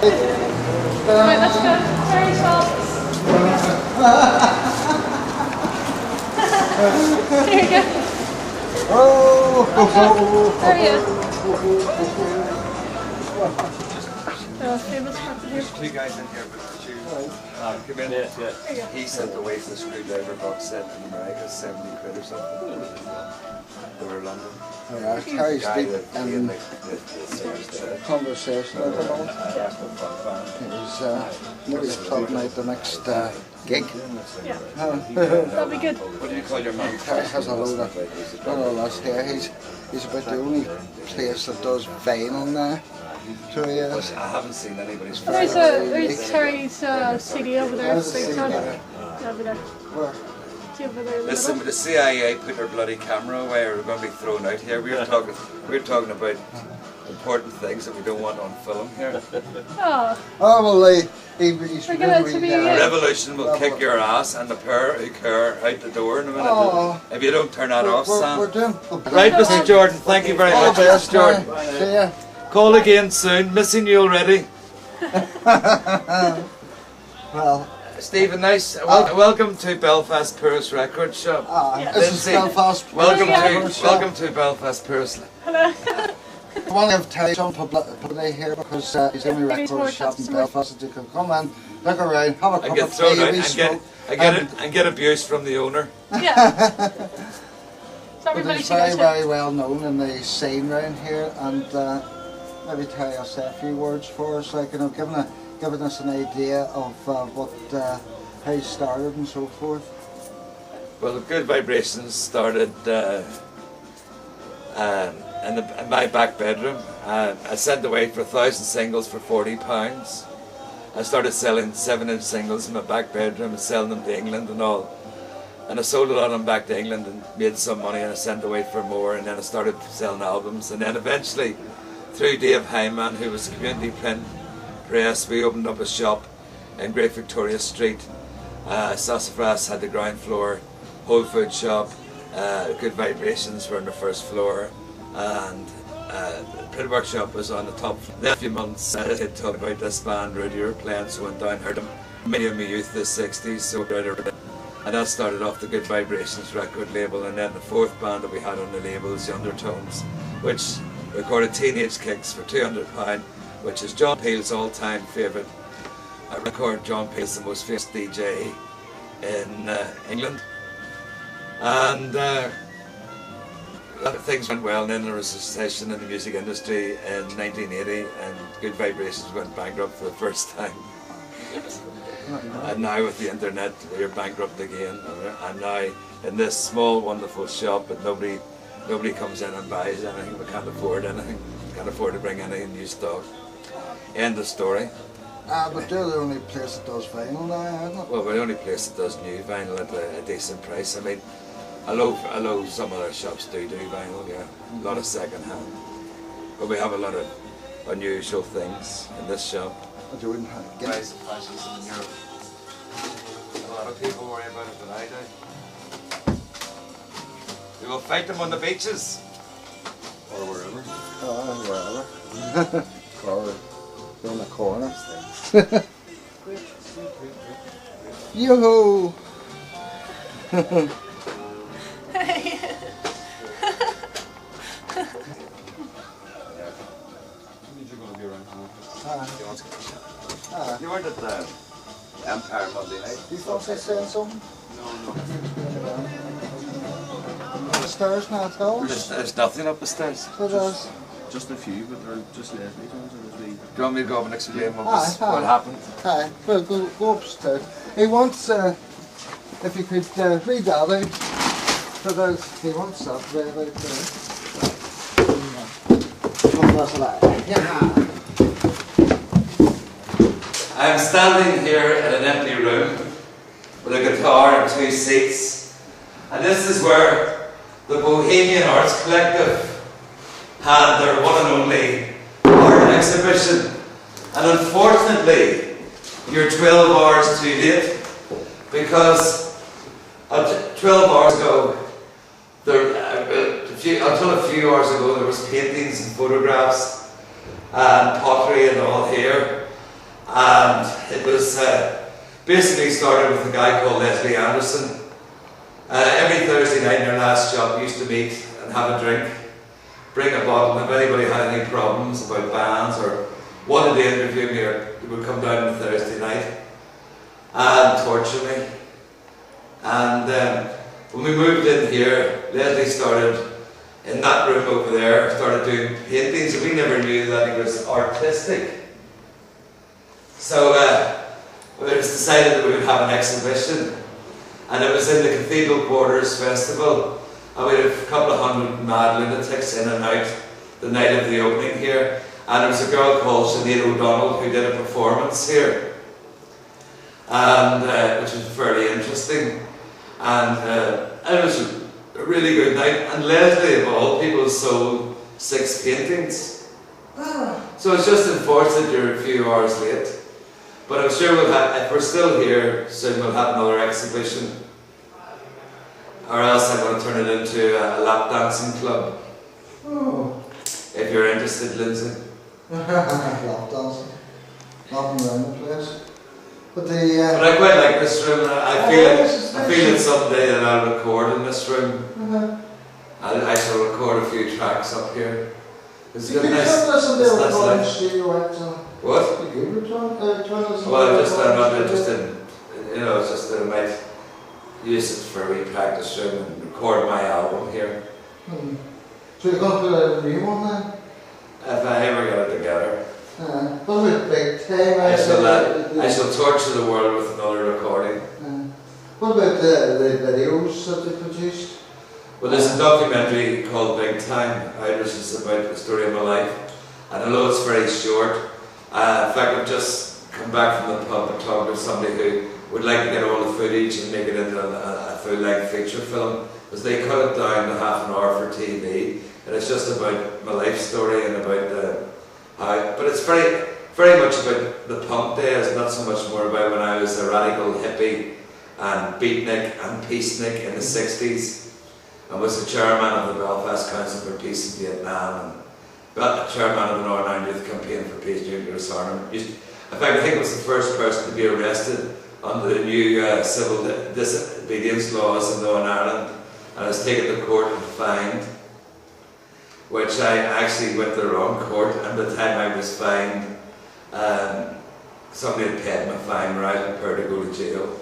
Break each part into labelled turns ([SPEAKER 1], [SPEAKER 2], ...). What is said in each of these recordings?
[SPEAKER 1] Right, let's go. Terri shop. There you go. There he is. Famous parts of here.
[SPEAKER 2] There's two guys in here, but two. Come in. Yeah. He sent away the screwdriver box set in America, 70 quid or something. They were London.
[SPEAKER 3] Yeah, Terry's deep in conversation at the moment. He's talking about the next gig.
[SPEAKER 1] Yeah. That'll be good.
[SPEAKER 2] What do you call your man?
[SPEAKER 3] Terry has a load of us here. He's about the only place that does vinyl now. So he is.
[SPEAKER 2] I haven't seen anybody's.
[SPEAKER 1] There's Terry's CD over there. Over there.
[SPEAKER 3] Where?
[SPEAKER 2] Listen, the CIA put their bloody camera away, or we're going to be thrown out here. We're talking about important things that we don't want on film here.
[SPEAKER 1] Oh.
[SPEAKER 3] Oh well, he's
[SPEAKER 2] Revolution will kick your ass, and the pair who care out the door in a minute. Oh. If you don't turn that off, Sam. Right, Mr. Jordan. Thank you very much, Mr. Jordan.
[SPEAKER 3] See ya.
[SPEAKER 2] Call again soon. Missing you already.
[SPEAKER 3] Well.
[SPEAKER 2] Stephen, nice. Welcome to Belfast Purist Record Shop.
[SPEAKER 3] This is Belfast.
[SPEAKER 2] Welcome to Belfast Purist.
[SPEAKER 1] Hello.
[SPEAKER 3] I want to have Terry some publicity here because he's the only record shop in Belfast that you can come in, look around, have a cup of tea,
[SPEAKER 2] and get abuse from the owner.
[SPEAKER 1] Yeah.
[SPEAKER 3] But he's very well known in the scene around here, and maybe Terry will say a few words for us, like giving us an idea of how he started and so forth.
[SPEAKER 2] Well, Good Vibrations started in my back bedroom. I sent away for 1,000 singles for £40. I started selling 7-inch singles in my back bedroom and selling them to England and all. And I sold a lot of them back to England and made some money, and I sent away for more, and then I started selling albums, and then eventually through Dave Hyman, who was community print press, we opened up a shop in Great Victoria Street. Sassafras had the ground floor, Whole Food shop, Good Vibrations were on the first floor, and the print workshop was on the top. Then a few months I had talked about this band Rudy were playing, so I went down, heard them. Many of my youth, the 60s, so and that started off the Good Vibrations record label, and then the fourth band that we had on the label was The Undertones, which recorded Teenage Kicks for £200, which is John Peel's all-time favourite record. John Peel's the most famous DJ in England, and things went well, and then there was a recession in the music industry in 1980, and Good Vibrations went bankrupt for the first time. And now with the internet, we're bankrupt again. I'm now in this small, wonderful shop, but nobody comes in and buys anything. We can't afford anything. We can't afford to bring any new stock. End of story.
[SPEAKER 3] But they're the only place that does vinyl now, isn't it?
[SPEAKER 2] Well, we're the only place that does new vinyl at a decent price. I mean, although some other shops do vinyl, yeah, a lot of second hand. But we have a lot of unusual things in this shop.
[SPEAKER 3] You wouldn't
[SPEAKER 2] Rise of fascism in Europe. A lot of people worry about it, but I do. We will fight them on the beaches. Or wherever.
[SPEAKER 3] Wherever. Or in the corner. Yo-ho!
[SPEAKER 1] Hey.
[SPEAKER 2] You weren't at the Empire Monday night.
[SPEAKER 3] You thought I said something?
[SPEAKER 2] No.
[SPEAKER 3] The stairs now at all?
[SPEAKER 2] There's nothing up the stairs.
[SPEAKER 3] So there's
[SPEAKER 4] just a few, but they're just lesbian ones.
[SPEAKER 2] Do you want me to go up and explain what happened?
[SPEAKER 3] Hi, well, go upstairs. He wants, if you could read that out. So there's, he wants that read out there.
[SPEAKER 2] I'm standing here in an empty room with a guitar and 2 seats, and this is where the Bohemian Arts Collective had their one and only art exhibition, and unfortunately you're 12 hours too late, because 12 hours ago, until a few hours ago, there was paintings and photographs and pottery and all here. And it was basically started with a guy called Leslie Anderson. Every Thursday night in our last job we used to meet and have a drink, bring a bottle, and if anybody had any problems about bands or wanted to interview me, or they would come down on Thursday night and torture me. And when we moved in here, Leslie started in that room over there, started doing paintings, and we never knew that he was artistic. So it was decided that we would have an exhibition, and it was in the Cathedral Quarters Festival, and we had a couple of hundred mad lunatics in and out the night of the opening here, and there was a girl called Sinead O'Donnell who did a performance here, and which was fairly interesting, and it was a really good night, and Leslie of all people sold 6 paintings. So it's just unfortunate you're a few hours late. But I'm sure we'll have, if we're still here soon, we'll have another exhibition. Or else I'm going to turn it into a lap dancing club.
[SPEAKER 3] Oh.
[SPEAKER 2] If you're interested, Lindsay.
[SPEAKER 3] Lap dancing. Nothing around the place. But
[SPEAKER 2] But I quite like this room. I feel it someday that I'll record in this room. I shall record a few tracks up here. It's good, nice. What?
[SPEAKER 3] Well,
[SPEAKER 2] I'm not interested. You know, it's just that I might use it for a wee practice room and record my album here.
[SPEAKER 3] So you're going to put out a new one then?
[SPEAKER 2] If I ever get it together.
[SPEAKER 3] What about big time?
[SPEAKER 2] I shall torture the world with another recording.
[SPEAKER 3] What about the videos that they produced?
[SPEAKER 2] Well, there's a documentary called Big Time, which is about the story of my life. And although it's very short, in fact, I've just come back from the pub and talked to somebody who would like to get all the footage and make it into a full-length feature film, because they cut it down to half an hour for TV, and it's just about my life story and about but it's very, very much about the punk days, not so much more about when I was a radical hippie and beatnik and peacenik in the 60s, and was the chairman of the Belfast Council for Peace in Vietnam, and chairman of the Northern Ireland Youth Campaign for Peace during the disarmament. In fact, I think I was the first person to be arrested under the new civil disobedience laws in Northern Ireland, and I was taken to court and fined, which I actually went to the wrong court, and by the time I was fined, somebody had paid my fine where I was prepared to go to jail.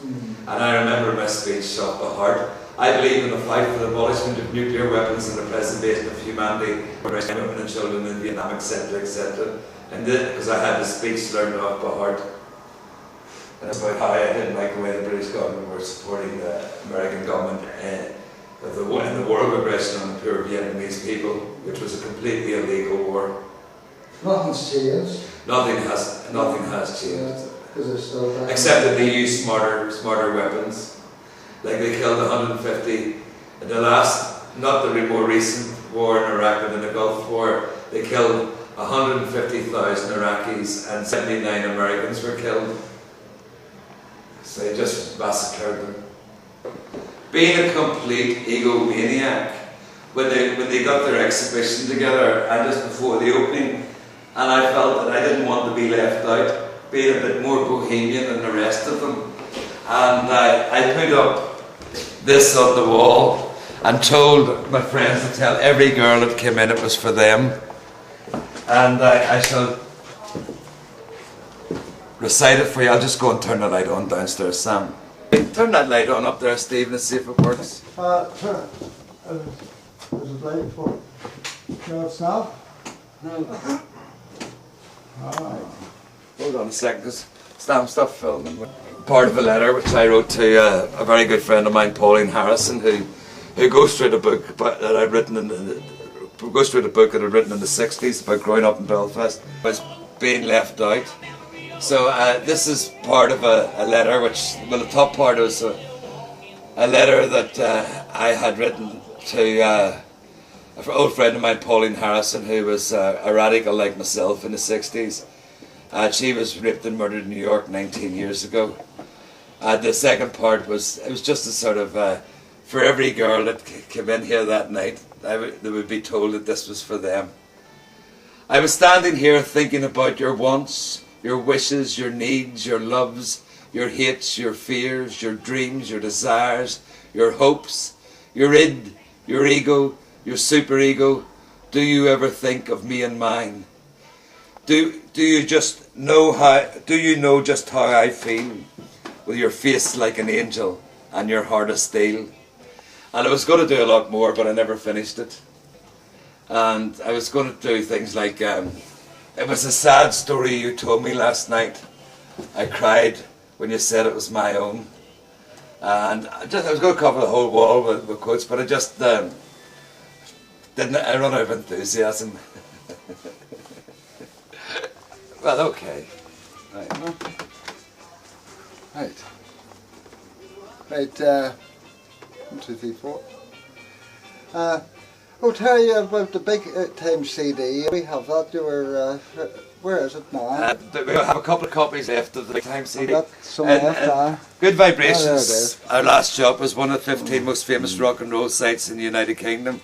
[SPEAKER 2] And I remember my speech off by heart. I believe in the fight for the abolishment of nuclear weapons and the preservation of humanity for women and children in Vietnam, etc., etc. And because I had the speech learned off by heart. And it's about how I didn't like the way the British government were supporting the American government in the war of aggression on the poor Vietnamese people, which was a completely illegal war.
[SPEAKER 3] Nothing's changed.
[SPEAKER 2] Nothing has changed.
[SPEAKER 3] Yeah,
[SPEAKER 2] except that they use smarter weapons. Like they killed 150 in the last, not the more recent war in Iraq, but in the Gulf War, they killed 150,000 Iraqis and 79 Americans were killed. So they just massacred them. Being a complete egomaniac, when they got their exhibition together, and just before the opening, and I felt that I didn't want to be left out, being a bit more bohemian than the rest of them. And I put up this on the wall and told my friends to tell every girl that came in it was for them. And I shall recite it for you. I'll just go and turn the light on downstairs, Sam. Turn that light on up there, Steve, and see if it works.
[SPEAKER 3] Sure. There's a light for. No, it's not? No. Alright.
[SPEAKER 2] Hold on a second, because stop filming. Part of a letter which I wrote to a very good friend of mine, Pauline Harrison, who goes through the book that I'd written in the 60s about growing up in Belfast, was being left out. So this is part of a letter which, well, the top part was a letter that I had written to an old friend of mine, Pauline Harrison, who was a radical like myself in the 60s. She was raped and murdered in New York 19 years ago. The second part was, it was just a sort of, for every girl that came in here that night, they would be told that this was for them. I was standing here thinking about your wants, your wishes, your needs, your loves, your hates, your fears, your dreams, your desires, your hopes, your id, your ego, your superego. Do you ever think of me and mine? Do you know just how I feel, with your face like an angel and your heart of steel? And I was going to do a lot more, but I never finished it. And I was going to do things like, it was a sad story you told me last night. I cried when you said it was my own. And I was going to cover the whole wall with quotes, but I just I run out of enthusiasm. Well, okay.
[SPEAKER 3] Right. 1, 2, 3, 4. I'll tell you about the big time CD. We have that. Where is it now?
[SPEAKER 2] We have a couple of copies left of the big time CD.
[SPEAKER 3] I've got some left.
[SPEAKER 2] Good Vibrations.
[SPEAKER 3] Oh, there it is.
[SPEAKER 2] Our last job was one of the 15 most famous rock and roll sites in the United Kingdom,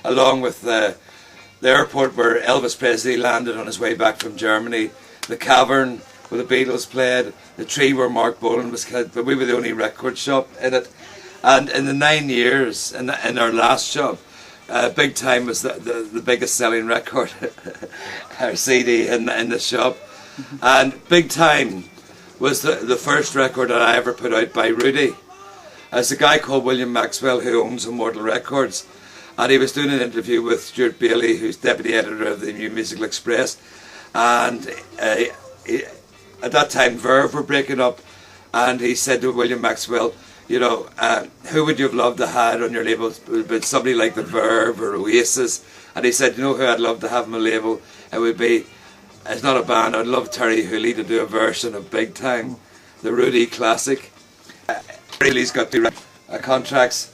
[SPEAKER 2] along with the airport where Elvis Presley landed on his way back from Germany, the Cavern where the Beatles played, the tree where Mark Bolan was killed, but we were the only record shop in it. And in the 9 years, in our last job, Big Time was the biggest selling record, our CD in the shop. And Big Time was the first record that I ever put out by Rudy. There's a guy called William Maxwell who owns Immortal Records, and he was doing an interview with Stuart Bailey, who's deputy editor of the New Musical Express. And at that time Verve were breaking up, and he said to William Maxwell, you know, who would you have loved to have on your label? But somebody like the Verve or Oasis. And he said, you know who I'd love to have on my label? It would be, it's not a band, I'd love Terri Hooley to do a version of Big Time, the Rudy classic. Hooley's got 2 contracts.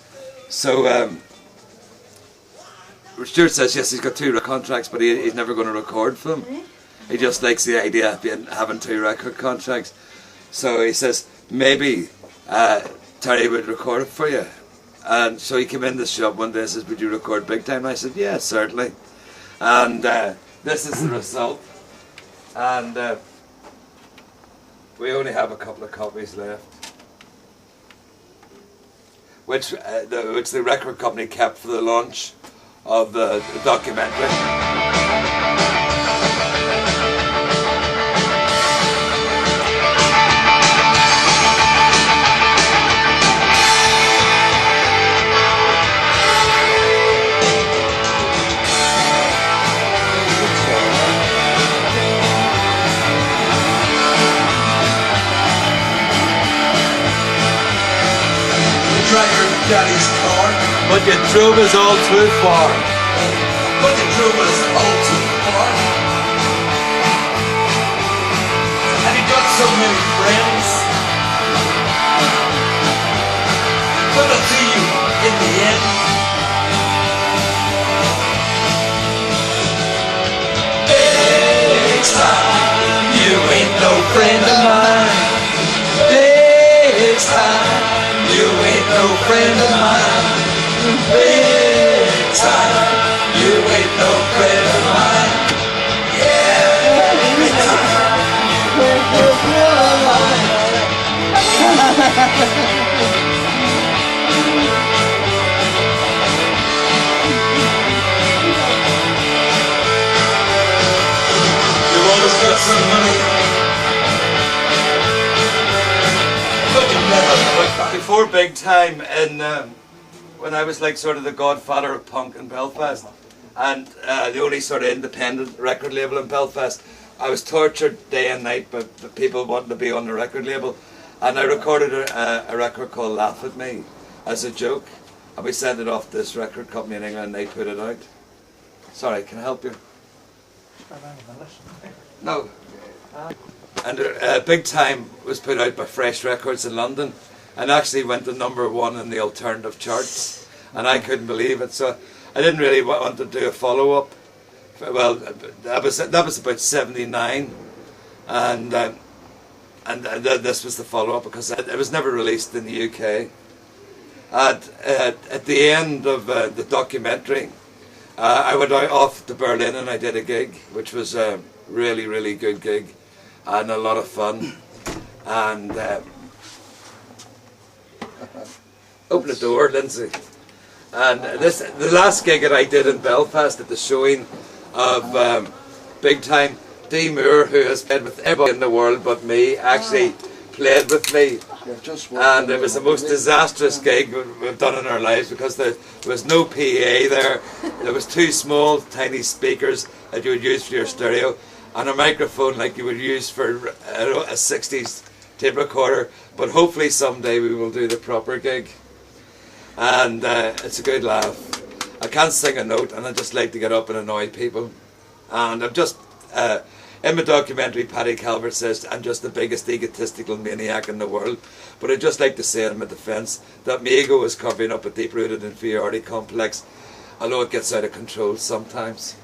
[SPEAKER 2] So Stuart says yes, he's got 2 contracts, but he's never going to record for them. He just likes the idea of having 2 record contracts. So he says maybe Terry would record it for you. And so he came in the shop one day and says, would you record Big Time? And I said, yeah, certainly. And this is the result. And we only have a couple of copies left, which the record company kept for the launch of the documentary.
[SPEAKER 5] Daddy's car,
[SPEAKER 2] But you drove us all too far.
[SPEAKER 5] but you drove us all too far. And you got so many friends, but I'll see you in the end. Next time, you ain't no friend of mine. Next time, you ain't no friend of mine. Big time, you ain't no friend of mine. Yeah, big time, you ain't no friend of mine. You've always got some money, but you never put back.
[SPEAKER 2] Before Big Time, when I was like sort of the godfather of punk in Belfast, and the only sort of independent record label in Belfast, I was tortured day and night by the people wanting to be on the record label, and I recorded a record called Laugh at Me as a joke, and we sent it off to this record company in England and they put it out. Sorry, can I help you? No. And Big Time was put out by Fresh Records in London, and actually went to #1 in the alternative charts, and I couldn't believe it. So I didn't really want to do a follow-up. Well, that was about '79, and this was the follow-up because it was never released in the UK. At the end of the documentary, I went off to Berlin and I did a gig, which was a really, really good gig. and a lot of fun. And open the door, Lindsay. And the last gig that I did in Belfast at the showing of Big Time, Dee Moore, who has played with everybody in the world but me, actually played with me. And it was the most disastrous gig we've done in our lives, because there was no PA there. There was 2 small, tiny speakers that you would use for your stereo, and a microphone like you would use for a 60s tape recorder. But hopefully someday we will do the proper gig. And it's a good laugh. I can't sing a note, and I just like to get up and annoy people. And I'm just, in my documentary, Paddy Calvert says I'm just the biggest egotistical maniac in the world. But I'd just like to say in my defence that my ego is covering up a deep-rooted inferiority complex, although it gets out of control sometimes.